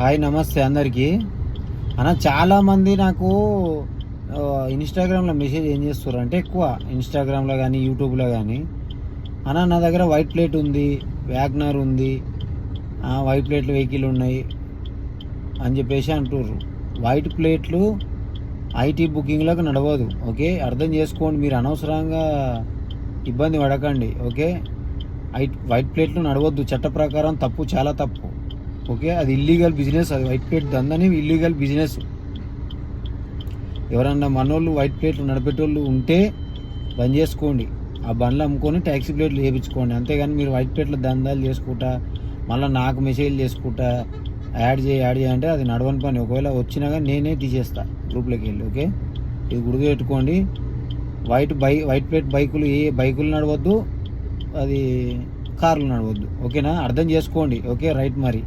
Hi నమస్తే అందరికీ. చాలామంది నాకు ఇన్‌స్టాగ్రామ్‌లో మెసేజ్ ఏం చేస్తుర్రంటే ఎక్కువ ఇన్‌స్టాగ్రామ్‌లో గానీ, యూట్యూబ్‌లో గానీ, నా దగ్గర వైట్ ప్లేట్ ఉంది, వ్యాగనర్ ఉంది, వైట్ ప్లేట్‌లు వెహికల్ ఉన్నాయి అని చెప్పేసి అంటుర్రు. వైట్ ప్లేట్లు ఐటీ బుకింగ్‌లకు నడవదు. ఓకే. అర్థం చేసుకోండి. మీరు అనవసరంగా ఇబ్బంది పడకండి. ఓకే. వైట్ ప్లేట్లు నడవద్దు. చట్ట ప్రకారం తప్పు, చాలా తప్పు. ఓకే. అది ఇల్లీగల్ బిజినెస్. అది వైట్ ప్లేట్ దందని ఇల్లీగల్ బిజినెస్. ఎవరన్నా మనోళ్ళు వైట్ ప్లేట్లు నడిపేటోళ్ళు ఉంటే బంద్ చేసుకోండి. ఆ బండ్లు అమ్ముకొని ట్యాక్సీ ప్లేట్లు వేయించుకోండి. అంతేగాని మీరు వైట్ ప్లేట్ల దందాలు చేసుకుంటా మళ్ళీ నాకు మెసేజ్లు చేసుకుంటా యాడ్ చేయి అంటే అది నడవని పని. ఒకవేళ వచ్చినా కానీ నేనే తీసేస్తా గ్రూప్లోకి వెళ్ళి. ఓకే. ఇది గుర్తుపెట్టుకోండి. వైట్ ప్లేట్ బైకులు ఏ బైకులు నడవద్దు, అది కార్లు నడవద్దు. ఓకేనా? అర్థం చేసుకోండి. ఓకే. రైట్ మరి.